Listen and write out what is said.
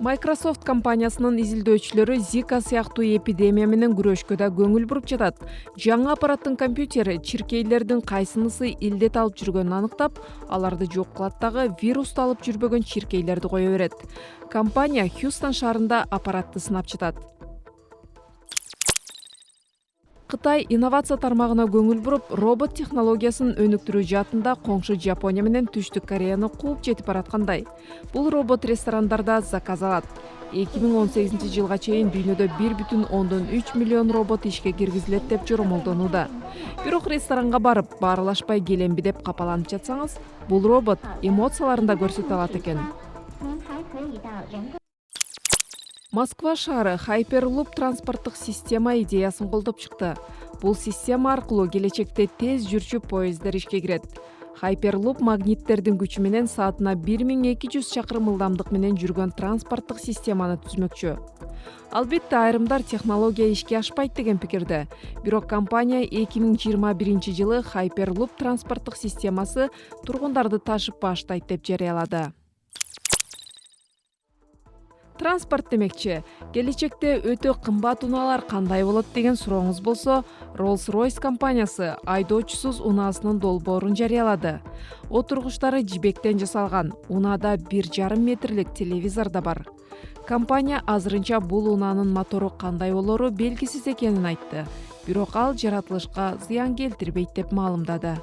Microsoft компаниясынын изилдөөчүлөрү Zika сыяктуу эпидемия менен күрөшкө да көңүл буруп жатат. Жаңы аппараттын компьютери чиркейлердин кайсынысы илдет алып жүргөнүн аныктап, аларды жок кылат дагы вирусту алып жүрбөгөн чиркейлерди кое берет. Компания Хьюстон шаарында аппаратты сынап жатат. Кытай инновация тармагына көңүл буруп, робот технологиясын өнүктүрүү жаатында коңшу Жапония менен Түштүк Кореяны кууп жетип бараткандай. Бул робот ресторандарда заказ алат. 2018 жылга чейин дүйнөдө 1,3 миллион робот ишке киргизилет деп жоромолдонууда. Бирок ресторанга барып, баарлашпай келемби деп капаланып жатсаңыз, бул робот эмоцияларын да көрсөтө алат экен. Москва шаары Hyperloop транспорттук система идеясын колдоп чыкты. Бул система аркылуу келечекте тез жүрчү поезддер ишке кирет. Hyperloop магниттердин күчү менен саатына 1200 чакырым ылдамдык менен жүргөн транспорттук системаны түзмөкчү. Албетте айрымдар технология ишке ашпайт деген пикирде. Бирок компания 2021 жылы Hyperloop транспорттук системасы тургундарды ташып баштайт деп жарыялады. Транспорт демекчи, келечекте өтө кымбат унаалар кандай болот деген сурооңуз болсо, Rolls-Royce компаниясы айдоочусуз унаасынын долбоорун жарыялады. Отургучтары жибектен жасалган, унаада 1,5 метрлик телевизор да бар. Компания азырынча бул унаанын мотору кандай болору белгисиз экенин айтты. Бирок ал жаратылышка зыян келтирбейт деп маалымдады.